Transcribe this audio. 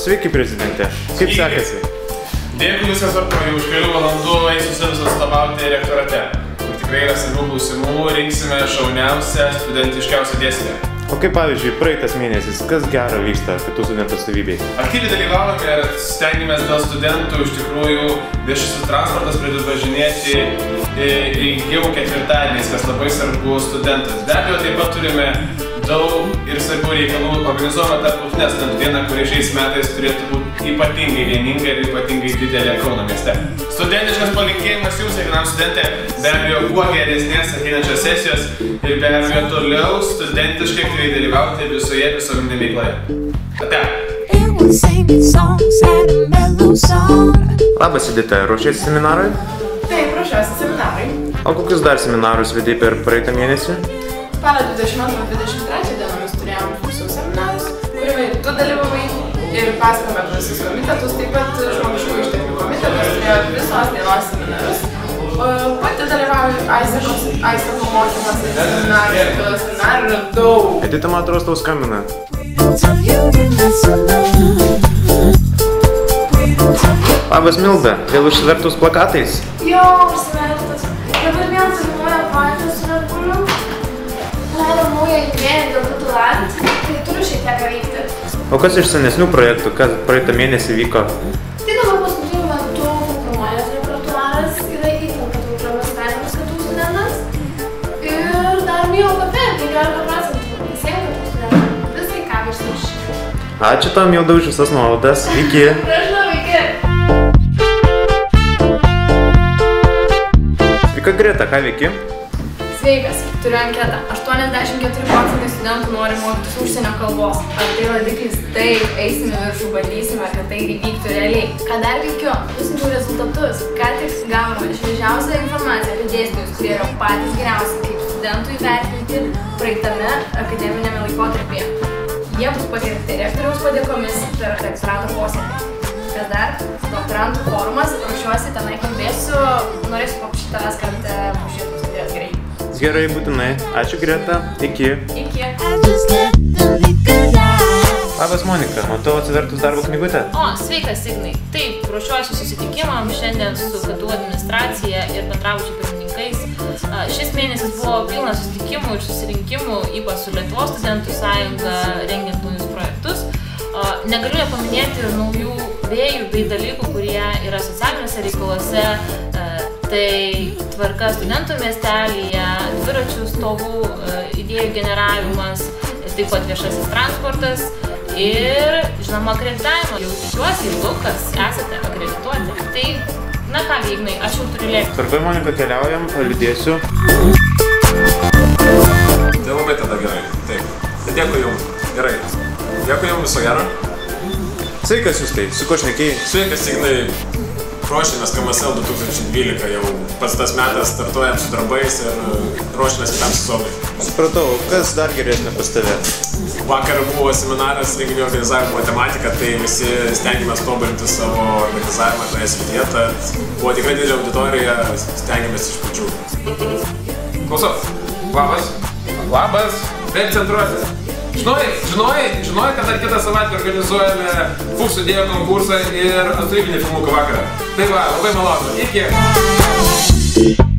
Sveiki, prezidente. Kaip sekasi? Dėkui, viskas tvarkoju. Už kelių valandų eisiu su visus atstovauti rektorate, kur tikrai yra svarbių klausimų, rinksime šauniausią, studentiškiausią dėstytoją. O kaip pavyzdžiui, praeitas mėnesis, kas gero vyksta kitų studentų atstovybėj? Aktyviai dalyvavome ir stengiamės dėl studentų. Iš tikrųjų, viešasis transportas pradės važinėti rinkimų ketvirtadieniais, kas labai svarbu studentams. Be abejo, taip pat turime daug ir svarbių reikalų. Organizuojame tarptautinę studentų dieną, kuri šiais metais turėtų būti ypatingai vieninga ir ypatingai didelė Kauno mieste. Studentiškas palinkėjimas jums, kiekvienam studentė, be abejo, kuo geresnės ateinančios sesijos ir be abejo toliau studentiškai aktyviai dalyvauti visoje visuomeninėje veikloje. Ate! Labas, Edita, ruošiesi seminarui? Taip, ruošiuosi seminarai. O kokius dar seminarus vedei per praeitą mėnesį? Spalio 22-23 dienomis turėjom FUKSų seminarus, kuriame ir tu dalyvavai ir pasakome apie visus komitetus, taip pat žmogiškųjų išteklių komitetas turėjo visos dienos seminarus. Pati dalyvauju AISECO mokymuose, seminarų yra daug. Edita, man atrodo, tau skambina. Labas, Milda, vėl užsivertus plakatais? Jo, užsivertus. Dabar vėl filmuoja patį su Merkuliu. Leido naują idėją dėl tatuažų, tai turiu šiek tiek veikti. O kas iš senesnių projektų, kas praeitą mėnesį vyko? Tai dabar paskutiniu metu filmuojas repertuaras yra įtin patraukliomis kainomis kitų studentams. Ir dar Milo Kafe 15% visiems kitų studentų. Visai ką virš. Ačiū tau, Milda, už visas nuolaidas. Iki. Prašau, iki. Sveika, Greta, ką veiki? Sveikas, turiu anketą. 84% studentų nori mokytis užsienio kalbos. Ar tai rodiklis? Taip, eisime viršų, bandysime, kad tai įvyktų realiai. Ką dar veikiu? Nusinčiau rezultatus. Ką tik gavome šviežiausią informaciją apie dėstytojus, kurie yra patys geriausi kaip studentų įvertinti praeitame akademinėme laikotarpyje. Jie bus pagerbti rektoriaus padėkomis per rektorato posėdį. Kas dar? Doktorantų forumas, ruošiuosi tenai kalbėsiu, norėsiu paprašyti tavęs, kad pažiūrėtum studijas gerai. Gerai, būtinai. Ačiū, Greta. Iki. Iki. Labas, Monika, matau atsivertus darbo knygutę. O, sveikas, Ignai. Taip, ruošiuosi susitikimam šiandien su KTU administracija ir bendrabučių pirmininkais. Šis mėnesis buvo pilnas susitikimų ir susirinkimų, ypač su Lietuvos studentų sąjunga, rengiant naujus projektus. Negaliu paminėti ir naujų vėjų bei dalykų, kurie yra socialiniuose reikaluose. Tai tvarka studentų miestelyje, dviračių stovų idėjų generavimas, taip pat viešasis transportas ir, žinoma, akreditavimo. Jau tikiuosi, daug kas esate akredituoti. Tai, na ką, Ignai, aš jau turiu lėkti. Tvarkoj, Monika, keliaujam, palydėsiu. Tai labai tada gerai. Taip. Tai dėkui jums. Gerai. Dėkui jums, viso gero. Sveikas jūs tai, su ko šnekėjai? Sveikas, Ignai. Ruošiamės KMSL 2012, jau pats tas metas startuojam su darbais ir ruošiamės kitam sezonui. Supratau, kas dar geresnė pas tave? Vakar buvo seminaras renginio organizavimo matematika, tai visi stengiamės tobulinti savo organizavimą toje srityje, tad buvo tikrai didelė auditorija, stengiamės iš pačių. Klausau, labas. Labas, vėl centruose. Žinojai, kad dar kitą savaitę organizuojame FUKSų idėjų konkursą ir atstovybinį filmuką vakarą. Tai va, labai malonu. Iki.